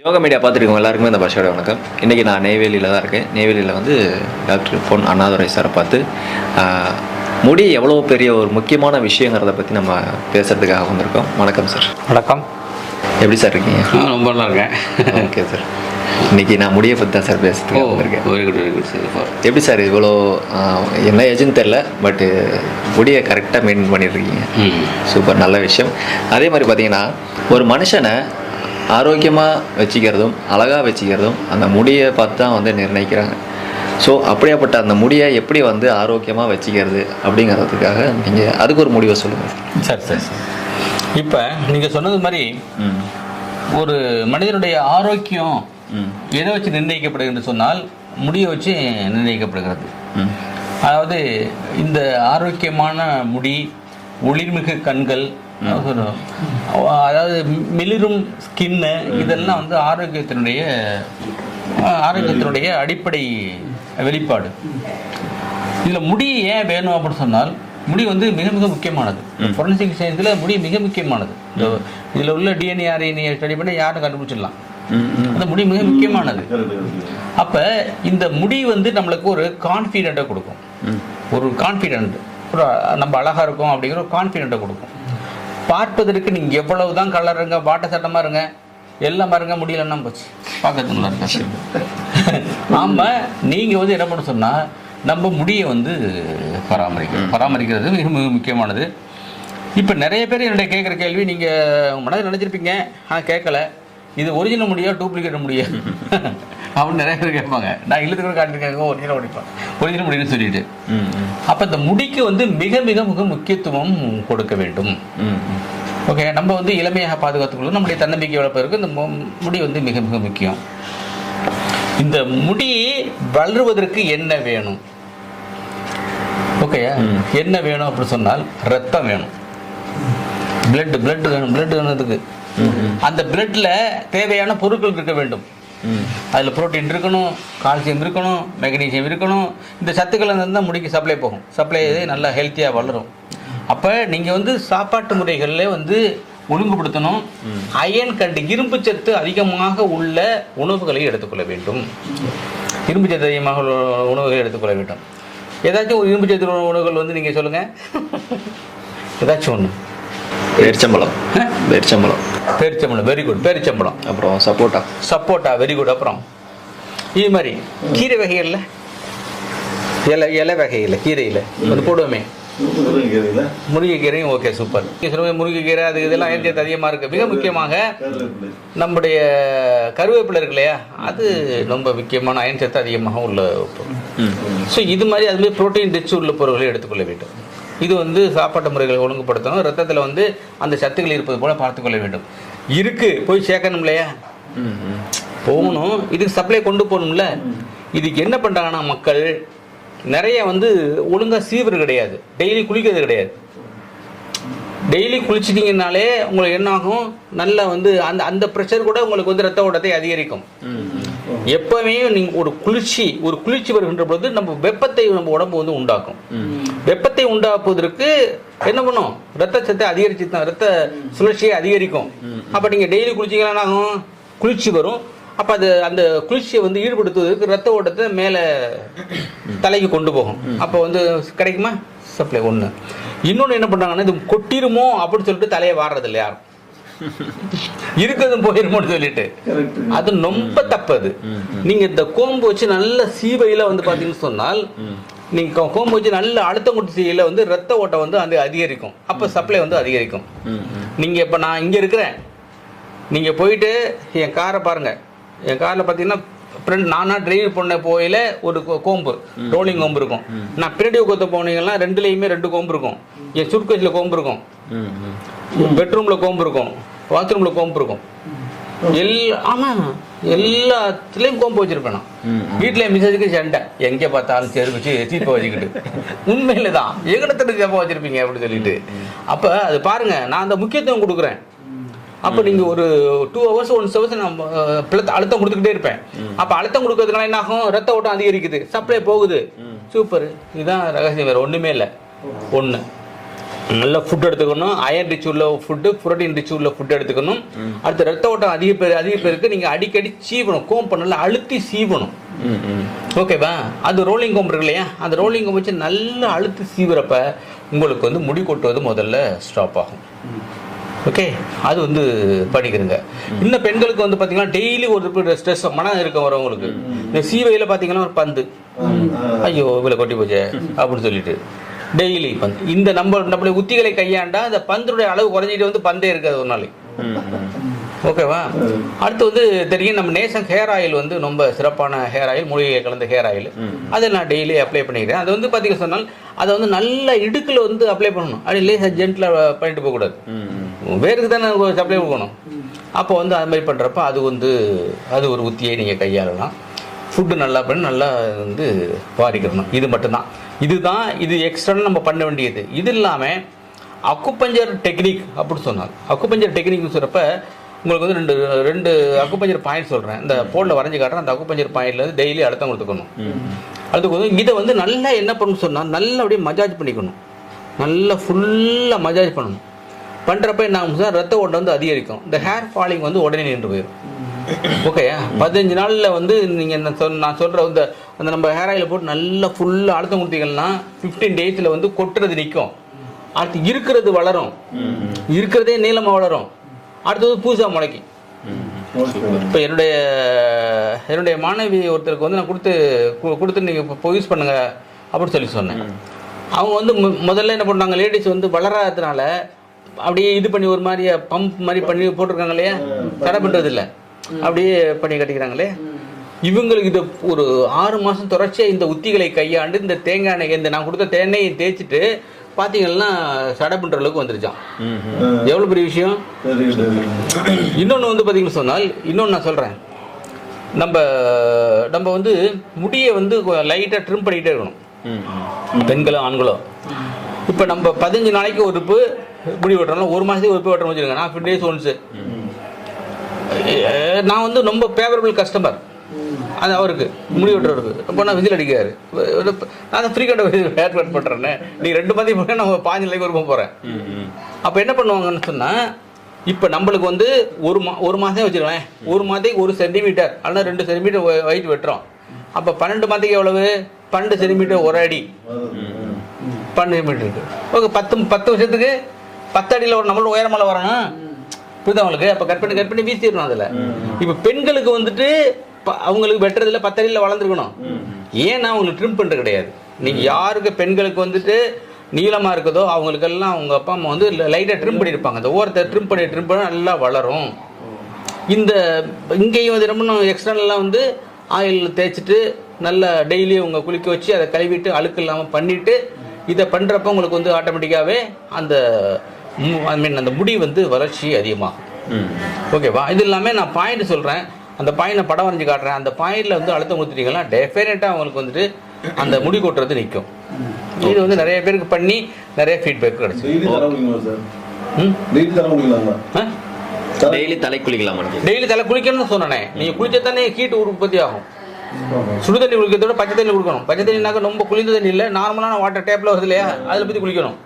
Yoga media பார்த்துருக்கோம் எல்லாருக்குமே இந்த பஷோட வணக்கம். இன்றைக்கி நான் நெய்வேலியில் தான் இருக்கேன். நெய்வேலியில் வந்து டாக்டர் பொன் அண்ணாதுரை சாரை பார்த்து முடி எவ்வளோ பெரிய ஒரு முக்கியமான விஷயங்கிறத பற்றி நம்ம பேசுகிறதுக்காக வந்திருக்கோம். வணக்கம் சார். வணக்கம். எப்படி சார் இருக்கீங்க? ரொம்ப நல்லா இருக்கேன். Okay sir. இன்றைக்கி நான் முடியை பற்றி தான் சார் பேசுகிறதுக்காக வந்திருக்கேன். Very good very good sir. எப்படி சார் இவ்வளோ என்ன ஏஜுன்னு தெரில, பட்டு முடியை கரெக்டாக மெயின்டைன் பண்ணிட்டுருக்கீங்க. சூப்பர், நல்ல விஷயம். அதே மாதிரி பார்த்தீங்கன்னா ஒரு மனுஷனை ஆரோக்கியமாக வச்சுக்கிறதும் அழகாக வச்சுக்கிறதும் அந்த முடியை பார்த்து தான் வந்து நிர்ணயிக்கிறாங்க. ஸோ அப்படியாப்பட்ட அந்த முடியை எப்படி வந்து ஆரோக்கியமாக வச்சுக்கிறது அப்படிங்கிறதுக்காக நீங்கள் அதுக்கு ஒரு முடிவை சொல்லுங்கள். சரி சரி சரி. இப்போ நீங்கள் சொன்னது மாதிரி ஒரு மனிதனுடைய ஆரோக்கியம் எதை வச்சு நிர்ணயிக்கப்படுகிறது சொன்னால் முடியை வச்சு நிர்ணயிக்கப்படுகிறது. அதாவது இந்த ஆரோக்கியமான முடி, ஒளிர்மிகு கண்கள், அதாவது மிளிரும் ஸ்கின்னு, இதெல்லாம் வந்து ஆரோக்கியத்தினுடைய அடிப்படை வெளிப்பாடு. இதில் முடி ஏன் வேணும் அப்படின்னு சொன்னால் முடி வந்து மிக மிக முக்கியமானது. ஃபோரன்சிக் சயின்ஸில் முடி மிக முக்கியமானது. இதில் உள்ள டிஎன்ஏ ஆர்என்ஏ ஸ்டடி பண்ணி யாரும் கண்டுபிடிச்சிடலாம். அந்த முடி மிக முக்கியமானது. அப்போ இந்த முடி வந்து நம்மளுக்கு ஒரு கான்ஃபிடென்ட்டை கொடுக்கும். ஒரு கான்ஃபிடென்ட், நம்ம அழகாக இருக்கோம் அப்படிங்கிற ஒரு கான்ஃபிடென்ட்டை கொடுக்கும். பார்ப்பதற்கு நீங்கள் எவ்வளவு தான் கலர் இருங்க, வாட்ட சட்டமாக இருங்க, எல்லாம் பாருங்க, முடியலன்னா போச்சு, பார்க்கறது நல்லா இருக்கா. ஆமாம், நீங்கள் வந்து என்ன பண்ண சொன்னால் நம்ம முடியை வந்து பராமரிக்கிறது மிக மிக முக்கியமானது. இப்போ நிறைய பேர் என்னுடைய கேட்குற கேள்வி, நீங்கள் மனதில் நினச்சிருப்பீங்க ஆனால் கேட்கல, இது ஒரிஜினல் முடியா டூப்ளிகேட் முடியா அப்படின்னு நிறைய பேர் கேட்பாங்க. நான் இழுத்து கூட காட்டியிருக்கேன் ஒரிஜினல் முடிப்பேன், ஒரிஜினல் முடின்னு சொல்லிட்டு. அப்போ இந்த முடிக்கு வந்து மிக மிக மிக முக்கியத்துவம் கொடுக்க வேண்டும். ஓகே, நம்ம வந்து இளமையாக பாதுகாத்துக்கொள்ளும் நம்முடைய தன்னம்பிக்கை வளர்ப்பதற்கு இந்த முடி வந்து மிக மிக முக்கியம். இந்த முடி வளருவதற்கு என்ன வேணும்? ஓகே, என்ன வேணும் அப்படின்னு சொன்னால் ரத்தம் வேணும், பிளட் வேணும். பிளட் வேணுறதுக்கு அந்த பிளட்ல தேவையான பொருட்கள் இருக்க வேண்டும். அதில் புரோட்டீன் இருக்கணும், கால்சியம் இருக்கணும், மெக்னீசியம் இருக்கணும். இந்த சத்துக்கள் இருந்தால் முடிக்கு சப்ளை போகும், சப்ளை நல்லா ஹெல்த்தியாக வளரும். அப்போ நீங்கள் வந்து சாப்பாட்டு முறைகளில் வந்து ஒழுங்குபடுத்தணும். அயன் கண்டு இரும்பு சத்து அதிகமாக உள்ள உணவுகளை எடுத்துக்கொள்ள வேண்டும். இரும்பு சத்து அதிகமாக உள்ள உணவுகளை எடுத்துக்கொள்ள வேண்டும். ஏதாச்சும் ஒரு இரும்பு சத்து உணவுகள் வந்து நீங்கள் சொல்லுங்கள், ஏதாச்சும் ஒன்று. பேரிச்சம்பழம், வெரி குட். பேரிச்சம்பழம், அப்புறம் சப்போட்டா, வெரி குட். அப்புறம் இது மாதிரி கீரை வகைகளில், இலை வகையில் கீரையில் வந்து போடுவோமே, முருங்கைக்கீரையும். Okay, super. முருங்கைக்கீரை அது இதெல்லாம் அயன் அதிகமாக இருக்குது. மிக முக்கியமாக நம்முடைய கருவேப்பிலை இருக்கு இல்லையா, அது ரொம்ப முக்கியமான அயன் சத்து அதிகமாக உள்ள பொருள். ஸோ இது மாதிரி அதுமாதிரி புரோட்டீன் ரிச் உள்ள பொருட்களை எடுத்துக்கொள்ள வேண்டும். இது வந்து சாப்பாட்டு முறைகளை ஒழுங்குபடுத்தணும். ரத்தத்தில் வந்து அந்த சத்துக்கள் இருப்பது போல பார்த்துக்கொள்ள வேண்டும். போய் சேர்க்கணும் இல்லையா, போகணும், இதுக்கு சப்ளை கொண்டு போகணும்ல. இதுக்கு என்ன பண்ணுறாங்கன்னா மக்கள் நிறைய வந்து ஒழுங்காக சீவர் கிடையாது, டெய்லி குளிக்கிறது கிடையாது. டெய்லி குளிச்சிட்டிங்கனாலே உங்களுக்கு என்ன ஆகும், நல்லா வந்து அந்த ப்ரெஷர் கூட உங்களுக்கு வந்து ரத்த ஓட்டத்தை அதிகரிக்கும். எப்பவுமே நீங்கள் ஒரு குளிர்ச்சி வருகின்ற பொழுது நம்ம வெப்பத்தை நம்ம உடம்பு வந்து உண்டாக்கும். வெப்பத்தை உண்டாக்குவதற்கு என்ன பண்ணும், ரத்த சத்தை அதிகரிச்சு தான் ரத்த சுழற்சியை அதிகரிக்கும். அப்போ நீங்கள் டெய்லி குளிச்சிங்கன்னா ஆகும், குளிர்ச்சி வரும். அப்போ அந்த குளிர்ச்சியை வந்து ஈடுபடுத்துவதற்கு ரத்த ஓட்டத்தை மேலே தலைக்கு கொண்டு போகும். அப்போ வந்து கிடைக்குமா சப்ளை. ஒன்று. இன்னொன்று என்ன பண்ணுறாங்கன்னா, இது கொட்டிருமோ அப்படின்னு சொல்லிட்டு தலையை வாடுறது இல்லை யாரும், இருக்கிறதும் போயிருமோன்னு சொல்லிட்டு. அது ரொம்ப தப்பு. நீங்க இந்த கோம்பு வச்சு நல்ல சீவையில வந்து பாத்தீங்கன்னு சொன்னால், நீங்க கோம்பு வச்சு நல்ல அழுத்தம் கொடுத்து செய்யல வந்து ரத்த ஓட்டம் வந்து அது அதிகரிக்கும். அப்ப சப்ளை வந்து அதிகரிக்கும். நீங்க இப்ப நான் இங்க இருக்கிறேன், நீங்க போயிட்டு என் காரை பாருங்க, என் காரில் பார்த்தீங்கன்னா நானா டிரைவ் பண்ண போயில ஒரு கோம்பு, ரோலிங் கோம்பு இருக்கும். நான் பின்னாடி கொத்த போனீங்கன்னா ரெண்டுலேயுமே 2 கோம்பு இருக்கும். என் சுட்கேஸில் கோம்பு இருக்கும், பெட்ரூமில் கோம்பு இருக்கும், பாத்ரூமில் கோம்பு இருக்கும். எல்லாத்துலேயும் கோம்பு வச்சிருப்பேன் நான். வீட்டில் மிஸ்ஸஸுக்கு சண்டை, எங்கே பார்த்தாலும் செருப்பு சீப்பை வச்சுக்கிட்டு. உண்மையில தான் எங்கடத்துக்கு செப்பை வச்சிருப்பீங்க அப்படின்னு சொல்லிட்டு. அப்போ அது பாருங்க, நான் அந்த முக்கியத்துவம் கொடுக்குறேன். அப்போ நீங்கள் ஒரு 2 hours 1 hours நான் அழுத்தம் கொடுத்துக்கிட்டே இருப்பேன். அப்போ அழுத்தம் கொடுக்கறதுனால என்ன ஆகும், ரத்த ஓட்டம் அதிகரிக்குது, சப்ளை போகுது. சூப்பர். இதுதான் ரகசியம், வேறு ஒன்றுமே இல்லை. ஒன்று. நல்ல ஃபுட் எடுத்துக்கணும், அயன் ரிச் உள்ள ஃபுட்டு, புரோட்டீன் ரிச் உள்ள ஃபுட் எடுத்துக்கணும். அடுத்து ரத்த ஓட்டம் அதிக பேருக்கு நீங்கள் அடிக்கடி சீவணும், கோம்பை நல்லா அழுத்தி சீவணும். ஓகேவா? அது ரோலிங் கோம்பு இருக்கு இல்லையா, அந்த ரோலிங் கோம்பு வச்சு நல்லா அழுத்தி சீவுறப்ப உங்களுக்கு வந்து முடி கொட்டுவது முதல்ல ஸ்டாப் ஆகும். ஓகே, அது வந்து படிக்கிறங்க. இன்னும் பெண்களுக்கு வந்து பார்த்தீங்கன்னா டெய்லி ஒரு ஸ்ட்ரெஸ் மனம் இருக்க வரவங்களுக்கு இந்த சீவையில் பார்த்தீங்கன்னா ஒரு பந்து, ஐயோ இவ்வளோ கொட்டி போச்சு அப்படின்னு சொல்லிட்டு டெய்லி பந்து. இந்த நம்மளுடைய உத்திகளை கையாண்டா அந்த பந்துடைய அளவு குறைஞ்சிட்டு வந்து பந்தே இருக்காது ஒரு நாளைக்கு. ஓகேவா? அடுத்து வந்து தெரியும், நம்ம நேசம் ஹேர் ஆயில் வந்து ரொம்ப சிறப்பான ஹேர் ஆயில், மூலிகை கலந்த ஹேர் ஆயில். அதை நான் டெய்லி அப்ளை பண்ணிக்கிறேன். அது வந்து பார்த்தீங்கன்னா சொன்னால் அதை வந்து நல்ல இடுக்கில் வந்து அப்ளை பண்ணணும். அது லேசாக ஜென்டில் பண்ணிட்டு போகக்கூடாது, வேருக்கு தானே சப்ளை கொடுக்கணும். அப்போ வந்து அது மாதிரி பண்ணுறப்ப அது ஒரு உத்தியை நீங்கள் கையாளலாம். ஃபுட்டு நல்லா பண்ணி நல்லா வந்து பாரிக்கணும். இது மட்டும்தான், இது எக்ஸ்ட்ரா நம்ம பண்ண வேண்டியது. இது இல்லாமல் அக்குபஞ்சர் டெக்னிக் அப்படின்னு சொன்னாங்க. அக்குபஞ்சர் டெக்னிக்னு சொல்கிறப்ப உங்களுக்கு வந்து ரெண்டு அக்குபஞ்சர் பாயிண்ட் சொல்கிறேன். இந்த போர்டில் வரைஞ்சி காட்டுறேன். அந்த அக்குபஞ்சர் பாயிண்ட்ல வந்து டெய்லி அழுத்தம் கொடுத்துக்கணும். அதுக்கு இதை வந்து நல்லா என்ன பண்ணணும்னு சொன்னால் நல்லா அப்படியே மஜாஜ் பண்ணிக்கணும். நல்லா ஃபுல்லாக மஜாஜ் பண்ணணும். பண்ணுறப்ப என்ன ஆகும், ரத்த ஓட்டம் வந்து அதிகரிக்கும். இந்த ஹேர் ஃபாலிங் வந்து உடனே நின்று போயிடும். ஓகேயா? 15 நாளில் வந்து நீங்கள் நான் சொல்கிற அந்த நம்ம ஹேர் ஆயில் போட்டு நல்லா ஃபுல்லாக அழுத்தம் கொடுத்தீங்கன்னா 15 டேஸில் வந்து கொட்டுறது நிற்கும். அடுத்து இருக்கிறது வளரும், இருக்கிறதே நீளமாக வளரும். அடுத்தது புதுசாக முளைக்கும். இப்போ என்னுடைய மாணவி ஒருத்தருக்கு வந்து நான் கொடுத்து நீங்கள் இப்போ யூஸ் பண்ணுங்க அப்படின்னு சொல்லி சொன்னேன். அவங்க வந்து முதல்ல என்ன பண்ணாங்க, லேடிஸ் வந்து வளராததுனால அப்படியே இது பண்ணி ஒரு மாதிரி பம்ப் மாதிரி பண்ணி போட்டிருக்காங்க இல்லையா, தடை பண்ணுறது இல்லை, அப்படியே பண்ணி கட்டிக்கிறாங்களே. இவங்களுக்கு இதை ஒரு 6 மாதம் தொடர்ச்சியாக இந்த உத்திகளை கையாண்டு இந்த தேங்காய் எண்ணெய், இந்த நான் கொடுத்த தேங்காயை தேய்ச்சிட்டு பார்த்தீங்கன்னா சடை பண்ணுற அளவுக்கு வந்துருச்சான். எவ்வளோ பெரிய விஷயம். இன்னொன்று வந்து பார்த்தீங்கன்னு சொன்னால், இன்னொன்று நான் சொல்கிறேன், நம்ம வந்து முடியை வந்து லைட்டாக ட்ரிம் பண்ணிக்கிட்டே இருக்கணும், பெண்களோ ஆண்களோ. இப்போ நம்ம 15 நாளைக்கு ஒரு முடி வெட்டுறோம், ஒரு மாதத்துக்கு ஒரு வெட்டுறோம் வச்சுருங்க. நான் 15 days ஒன்ஸு. நான் வந்து ரொம்ப ஃபேவரபிள் கஸ்டமர் அது அவருக்கு, முடி வெட்டுறவருக்கு. இப்போ நான் விசில் அடிக்காரு, நான் ஃப்ரீக்வெண்ட்டாக ஹேர் கட் பண்ணுறேன்னு. நீ 2 மாதம் போனால் நான் 15 நாளைக்கு ஒரு போகிறேன். அப்போ என்ன பண்ணுவாங்கன்னு சொன்னால், இப்போ நம்மளுக்கு வந்து ஒரு மாதம் வச்சுருவேன், ஒரு மாதத்துக்கு 1 சென்டிமீட்டர் அல்லது 2 சென்டிமீட்டர் வெயிட் வெட்டுறோம். அப்போ 12 மாதத்துக்கு எவ்வளவு, 12 சென்டிமீட்டர் ஒரு அடி, 12 சென்டிமீட்டர் இருக்குது. ஓகே, 10 வருஷத்துக்கு 10 அடியில் ஒரு நம்மளோட உயரமால வரணும். புரியுது அவங்களுக்கு? அப்போ கட் பண்ணி வீசிடணும் அதில். இப்போ பெண்களுக்கு வந்துட்டு அவங்களுக்கு வெட்டுறதுல 10 அடியில் வளர்ந்துருக்கணும். ஏன்னா அவங்களுக்கு ட்ரிம் பண்ணுறது கிடையாது. நீங்கள் யாருக்கு பெண்களுக்கு வந்துட்டு நீளமாக இருக்குதோ அவங்களுக்கெல்லாம் அவங்க அப்பா அம்மா வந்து லைட்டாக ட்ரிம் பண்ணியிருப்பாங்க. அந்த ஓரத்தை ட்ரிம் பண்ணி நல்லா வளரும். இங்கேயும் வந்து ரொம்ப எக்ஸ்டர்னலாக வந்து ஆயில் தேய்ச்சிட்டு நல்லா டெய்லி அவங்க குளிக்க வச்சு அதை கழுவிட்டு அழுக்கு இல்லாமல் பண்ணிவிட்டு இதை பண்ணுறப்ப உங்களுக்கு வந்து ஆட்டோமேட்டிக்காகவே அந்த முடி வந்து வளர்ச்சி அதிகமாகும். ஓகேவா? இது இல்லாமல் நான் பாயிண்ட் சொல்கிறேன், அந்த பாயிண்ட் படம் வரைஞ்சி காட்டுறேன். அந்த பாயிண்டில் வந்து அழுத்தம் கொடுத்துட்டீங்கன்னா டெஃபினட்டாக அவங்களுக்கு வந்துட்டு அந்த முடி கொட்டுறது நிற்கும். இது வந்து நிறைய பேருக்கு பண்ணி நிறைய ஃபீட்பேக் கிடைச்சு. டெய்லி தலை குளிக்கலாமா? டெய்லி தலை குளிக்கணும்னு சொன்னேன். நீங்கள் குளிச்சா தானே ஹீட் உற்பத்தி ஆகும். சுடு தண்ணி குளிக்கிறதோட பச்சை தண்ணி குளிக்கணும். பச்சை தண்ணினாக்க ரொம்ப குளிர்ந்த தண்ணி இல்லை, நார்மலான வாட்டர் டேப்பில் வருது இல்லையா, அதில் பற்றி குளிக்கணும்.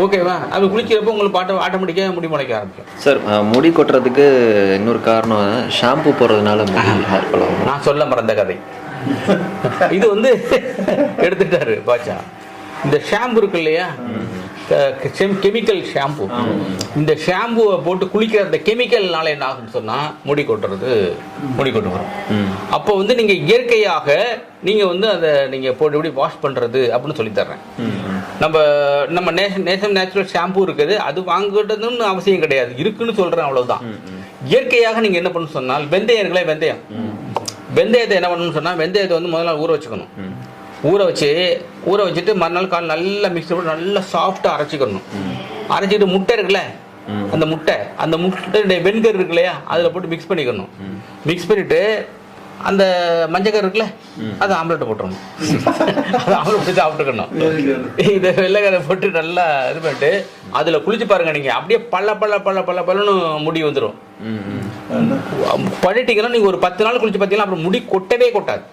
ஓகேவா? அப்படி குளிக்கிறப்போ உங்களுக்கு ஆட்டோமேட்டிக்காக முடி முளைக்க ஆரம்பிக்கும். சார், முடி கொட்டுறதுக்கு இன்னொரு காரணம் ஷாம்பு போடுறதுனால ஹேர் ஃபால் ஆகும். நான் சொல்ல மறந்த கதை இது வந்து எடுத்துட்டாரு பாச்சா. இந்த ஷாம்பு இருக்கு இல்லையா, கெமிக்கல் ஷாம்பு, இந்த ஷாம்புவை போட்டு குளிக்கிற அந்த கெமிக்கல்னால என்ன ஆகுன்னு சொன்னால் முடி கொட்டு வரும். அப்போ வந்து நீங்கள் இயற்கையாக நீங்கள் வந்து அதை நீங்கள் போட்டு எப்படி வாஷ் பண்ணுறது அப்படின்னு சொல்லித்தர்றேன். நம்ம நேசம் நேச்சுரல் ஷாம்பு இருக்குது, அது வாங்குறதுன்னு அவசியம் கிடையாது, இருக்குன்னு சொல்கிறேன், அவ்வளோதான். இயற்கையாக நீங்கள் என்ன பண்ணணும்னு சொன்னால் வெந்தயம் இருக்குல்ல, வெந்தயத்தை என்ன பண்ணணும்னு சொன்னால் வெந்தயத்தை வந்து முதல்ல ஊற வச்சுக்கணும். ஊற வச்சுட்டு மறுநாள் கால் நல்லா மிக்ஸ் பண்ணி நல்லா சாஃப்டாக அரைச்சிக்கணும். அரைச்சிட்டு முட்டை இருக்குல்ல, அந்த முட்டையுடைய வெண்கர் இருக்கு இல்லையா, அதில் போட்டு மிக்ஸ் பண்ணிக்கணும். மிக்ஸ் பண்ணிவிட்டு அந்த மஞ்சக்கர் இருக்குல்ல, அதை ஆம்லெட்டை போட்டுறணும். அதை ஆம்லெட் போட்டு சாப்பிட்டுக்கணும். இதை வெள்ளைக்கரை போட்டு நல்லா இது பண்ணிட்டு அதில் குளிச்சு பாருங்க. நீங்கள் அப்படியே பல்லன்னு முடி வந்துடும். பண்ணிட்டீங்கன்னா நீங்கள் ஒரு 10 நாள் குளிச்சு பார்த்தீங்கன்னா அப்புறம் முடி கொட்டவே கொட்டாது.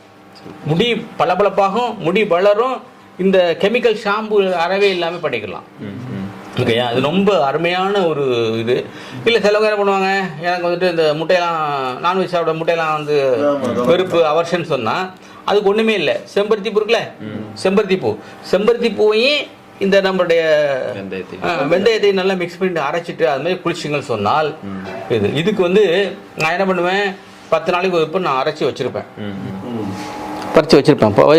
முடி பளபளப்பாகும், முடி வளரும். இந்த கெமிக்கல் ஷாம்பு அறவே இல்லாமல் பண்ணிக்கலாம். ஓகேயா, அது ரொம்ப அருமையான ஒரு இது. இல்லை சிலவங்க என்ன பண்ணுவாங்க, எனக்கு வந்துட்டு இந்த முட்டையெல்லாம் நான்வெஜ் சாப்பிட முட்டையெல்லாம் வந்து வெறுப்பு அவர்ஷன் சொன்னால் அதுக்கு ஒன்றுமே இல்லை. செம்பருத்தி பூ இருக்குல்ல, செம்பருத்தி பூவையும் இந்த நம்மளுடைய வெந்தயத்தையும் நல்லா மிக்ஸ் பண்ணிட்டு அரைச்சிட்டு அது மாதிரி குளிச்சிங்கன்னு சொன்னால் இதுக்கு வந்து நான் என்ன பண்ணுவேன், 10 நாளைக்கு ஒரு நான் அரைச்சி வச்சுருப்பேன்,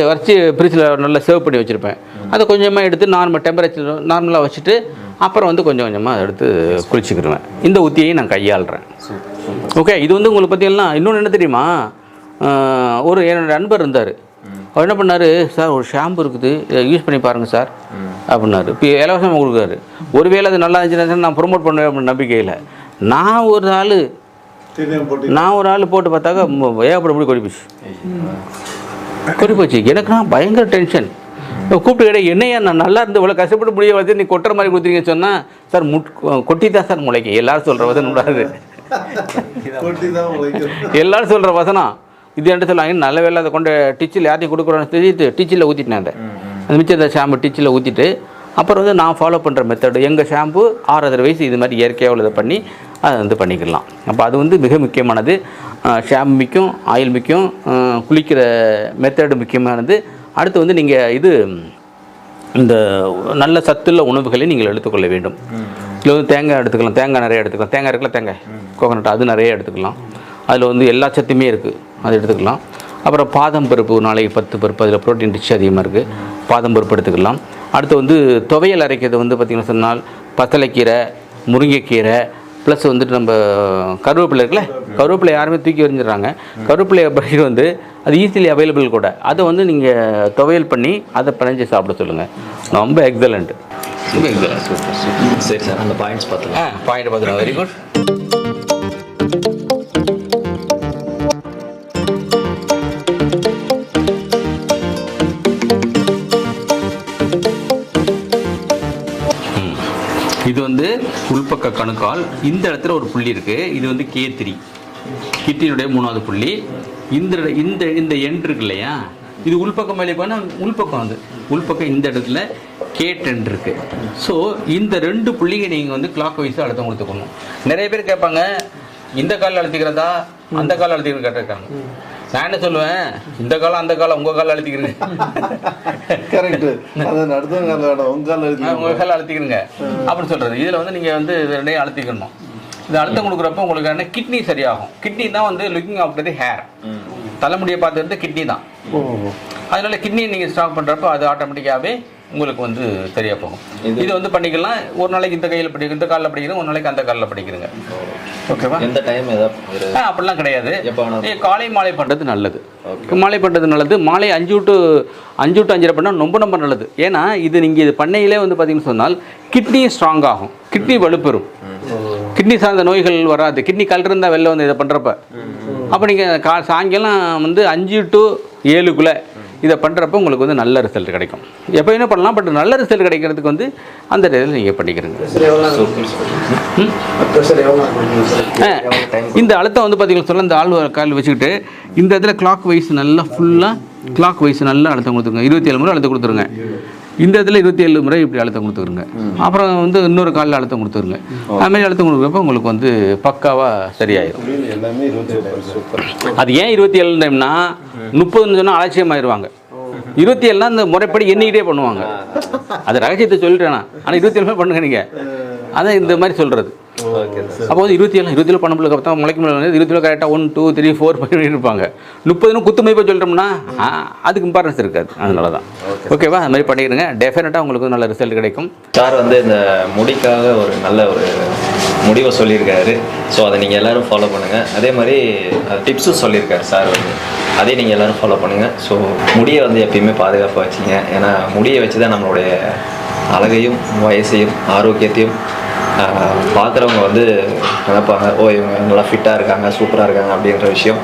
வரைச்சி ஃப்ரிட்ஜில் நல்லா சேவ் பண்ணி வச்சுருப்பேன். அதை கொஞ்சமாக எடுத்து நார்மலாக வச்சுட்டு அப்புறம் வந்து கொஞ்சம் கொஞ்சமாக எடுத்து குளிச்சுக்கிடுவேன். இந்த உத்தியையும் நான் கையாளுறேன். ஓகே, இது வந்து உங்களுக்கு பார்த்தீங்கன்னா இன்னொன்று என்ன தெரியுமா, ஒரு என்னோட நண்பர் இருந்தார். அவர் என்ன பண்ணார், சார் ஒரு ஷாம்பு இருக்குது யூஸ் பண்ணி பாருங்கள் சார் அப்படின்னாரு. இப்போ இலவசமாக கொடுக்குறாரு. ஒருவேளை அது நல்லா இருந்துச்சுன்னா நான் ப்ரொமோட் பண்ணுவேன் அப்படின்னு நம்பிக்கையில் நான் ஒரு ஆள் போட்டு பார்த்தாக்கா ஏகப்பட கொடி போச்சு. எனக்குனா பயங்கர டென்ஷன். கூப்பிட்டு கேட்ட என்னையா நான் நல்லா இருந்து இவ்வளோ கஷ்டப்பட்டு முடிய வச்சு நீ கொட்டுற மாதிரி கொடுத்துருங்கன்னு சொன்னால், சார் கொட்டி தான் சார் முளைக்கும். எல்லாரும் சொல்கிற வசனம் கூடாது, எல்லாரும் சொல்கிற வசனம் இது என்ன சொல்லுவாங்க. நல்ல வேலை அதை கொண்டு டிச்சில் யார்ட்டையும் கொடுக்குறோன்னு தெரிஞ்சுட்டு டிச்சில் ஊற்றிட்டேன். அந்த மிச்சம் ஷாம்பு டிச்சில் ஊற்றிட்டு அப்புறம் வந்து நான் ஃபாலோ பண்ணுற மெத்தடு எங்கள் ஷாம்பு 6 வயசு இது மாதிரி இயற்கையாக உள்ளதை பண்ணி அதை வந்து பண்ணிக்கலாம். அப்போ அது வந்து மிக முக்கியமானது. ஷாம்பு மிக்கும், ஆயில் மிக்கும், குளிக்கிற மெத்தடு முக்கியமானது. அடுத்து வந்து நீங்கள் இந்த நல்ல சத்துள்ள உணவுகளை நீங்கள் எடுத்துக்கொள்ள வேண்டும். இதில் வந்து தேங்காய் எடுத்துக்கலாம், தேங்காய் நிறைய எடுத்துக்கலாம். தேங்காய் இருக்குல்ல, தேங்காய் கோகனட் அது நிறைய எடுத்துக்கலாம். அதில் வந்து எல்லா சத்துமே இருக்குது, அது எடுத்துக்கலாம். அப்புறம் பாதம் பருப்பு ஒரு நாளைக்கு 10 பருப்பு, அதில் ப்ரோட்டீன் ரிச் அதிகமாக இருக்குது. பாதம் பருப்பு எடுத்துக்கலாம். அடுத்து வந்து துவையல் அரைக்கிறது வந்து பார்த்திங்கன்னா சொன்னால் பசலைக்கீரை, முருங்கைக்கீரை ப்ளஸ் வந்துட்டு நம்ம கருவேப்பிலை இருக்குல்ல, கருவேப்பிலை யாருமே தூக்கி எறிஞ்சிடுறாங்க. கருவேப்பிலையை பறிட்டு வந்து அது ஈஸிலி அவைலபிள் கூட. அதை வந்து நீங்கள் துவையல் பண்ணி அதை பிணைஞ்சு சாப்பிட சொல்லுங்கள். ரொம்ப எக்ஸலண்ட். சரி சார், அந்த பாயிண்ட்ஸ் பார்த்துக்கலாம். Very good. இது வந்து உள்பக்க கணுக்கால். இந்த இடத்துல ஒரு புள்ளி இருக்குது, இது வந்து K3 கிட்னியுடைய 3வது புள்ளி. இந்த எண்ட் இருக்கு இல்லையா, இது உள்பக்கம் மேலே போனால் உள்பக்கம் வந்து உள்பக்கம் இந்த இடத்துல K10 இருக்குது. ஸோ இந்த 2 புள்ளிங்க நீங்கள் வந்து கிளாக் வைஸாக அழுத்தம் கொடுத்துக்கணும். நிறைய பேர் கேட்பாங்க, இந்த காலில் அழுத்திக்கிறதா அந்த காலில் அழுத்திக்கிறேன்னு கேட்டிருக்காங்க. நான் என்ன சொல்லுவேன், இந்த காலம் அந்த காலம் உங்கள் காலில் அழுத்திக்கிறேன். உங்கள் காலில் அழுத்திக்கிறங்க அப்படின்னு சொல்கிறது. இதில் வந்து நீங்கள் வந்து இது 2 அழுத்திக்கணும். இது அழுத்தம் கொடுக்குறப்ப உங்களுக்கு என்ன கிட்னி சரியாகும். கிட்னி தான் வந்து லுக்கிங் ஆஃப்டர் தி ஹேர். தலைமுடியை பார்த்துட்டு கிட்னி தான். அதனால கிட்னியை நீங்கள் ஸ்டாக் பண்ணுறப்போ அது ஆட்டோமேட்டிக்காகவே உங்களுக்கு வந்து சரியாக போகும். இது வந்து பண்ணிக்கலாம். ஒரு நாளைக்கு இந்த கையில் படிக்கிறேன், இந்த காலில் படிக்கிறேன், ஒரு நாளைக்கு அந்த காலில் படிக்கிறேங்க. ஓகேவா? எந்த டைம் அப்படிலாம் கிடையாது. காலை மாலை பண்ணுறது நல்லது. மாலை பண்ணுறது நல்லது. மாலை 5 to 5:30 பண்ணால் ரொம்ப நல்லது. ஏன்னா இது நீங்கள் இது பண்ணையிலே வந்து பார்த்தீங்கன்னு சொன்னால் கிட்னி ஸ்ட்ராங் ஆகும், கிட்னி வலுப்பெறும், கிட்னி சார்ந்த நோய்கள் வராது. கிட்னி கல் இருந்தால் வெளில வந்து இதை பண்ணுறப்ப அப்போ நீங்கள் சாயங்காலம் வந்து 5 to 7 இதை பண்ணுறப்ப உங்களுக்கு வந்து நல்ல ரிசல்ட் கிடைக்கும். எப்போ என்ன பண்ணலாம், பட் நல்ல ரிசல்ட் கிடைக்கிறதுக்கு வந்து அந்த இதில் நீங்கள் பண்ணிக்கிறீங்க. இந்த அழுத்தம் வந்து பார்த்தீங்கன்னா சொல்ல இந்த கால் வச்சுக்கிட்டு இந்த இடத்துல கிளாக் வைஸ் நல்லா ஃபுல்லாக கிளாக் வைஸ் நல்லா அழுத்தம் கொடுத்துருங்க. 27 முறை அழுத்தம் கொடுத்துருங்க. இந்த இடத்துல 27 முறை இப்படி அழுத்தம் கொடுத்துருங்க. அப்புறம் வந்து இன்னொரு காலில் அழுத்தம் கொடுத்துருங்க. அதுமாதிரி அழுத்தம் கொடுக்குறப்ப உங்களுக்கு வந்து பக்காவாக சரியாயிடும். அது ஏன் 27 டைம்னா 30 சொன்னால் அலட்சியமாயிருவாங்க. 27 இந்த முறைப்படி எண்ணிக்கிட்டே பண்ணுவாங்க. அது ரகசியத்தை சொல்லிட்டேனா, ஆனால் 27 பண்ணுங்க நீங்கள். அதான் இந்த மாதிரி சொல்கிறது. அப்போ வந்து 27 பண்ண முடியல பார்த்தா முளைக்க முடியல. 27 கரெக்டாக 1 2 3 4 5 இருப்பாங்க. 30 குத்துமைப்போ சொல்லிட்டோம்னா அதுக்கு இம்பார்ட்டன்ஸ் இருக்காது. அதனால தான். ஓகேவா? அது மாதிரி பண்ணிக்கிறேங்க. டெஃபினட்டாக உங்களுக்கு நல்ல ரிசல்ட் கிடைக்கும். சார் வந்து இந்த முடிக்காக ஒரு நல்ல ஒரு முடிவை சொல்லியிருக்காரு. ஸோ அதை நீங்கள் எல்லோரும் ஃபாலோ பண்ணுங்கள். அதே மாதிரி டிப்ஸும் சொல்லியிருக்காரு சார் வந்து, அதையும் நீங்கள் எல்லோரும் ஃபாலோ பண்ணுங்கள். ஸோ முடியை வந்து எப்பயுமே பாதுகாப்பாக வச்சுங்க. ஏன்னா முடியை வச்சு தான் நம்மளுடைய அழகையும் வயசையும் ஆரோக்கியத்தையும் பார்க்குறவங்க வந்து நினைப்பாங்க, ஓ இவங்க நல்லா ஃபிட்டாக இருக்காங்க, சூப்பராக இருக்காங்க அப்படின்ற விஷயம்.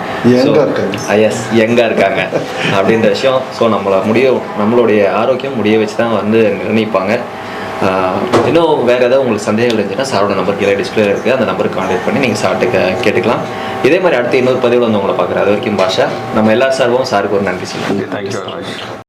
எங்கே இருக்காங்க அப்படின்ற விஷயம். ஸோ நம்மளுடைய ஆரோக்கியம் முடியை வச்சு தான் வந்து நிர்ணயிப்பாங்க. இன்னும் வேறு ஏதாவது உங்களுக்கு சந்தேகம் இருந்துச்சுன்னா சாரோட நம்பர் கீழே டிஸ்பிளே இருக்குது, அந்த நம்பருக்கு கான்டாக்ட் பண்ணி நீங்கள் சார்ட்டு கேட்டுக்கலாம். இதே மாதிரி அடுத்து இன்னொரு பதிவில் வந்து உங்களை பார்க்குறேன். அது வரைக்கும் பாஷா, நம்ம எல்லா சார்பும் சாருக்கு ஒரு நன்றி சொல்லுங்கள். தேங்க்யூ.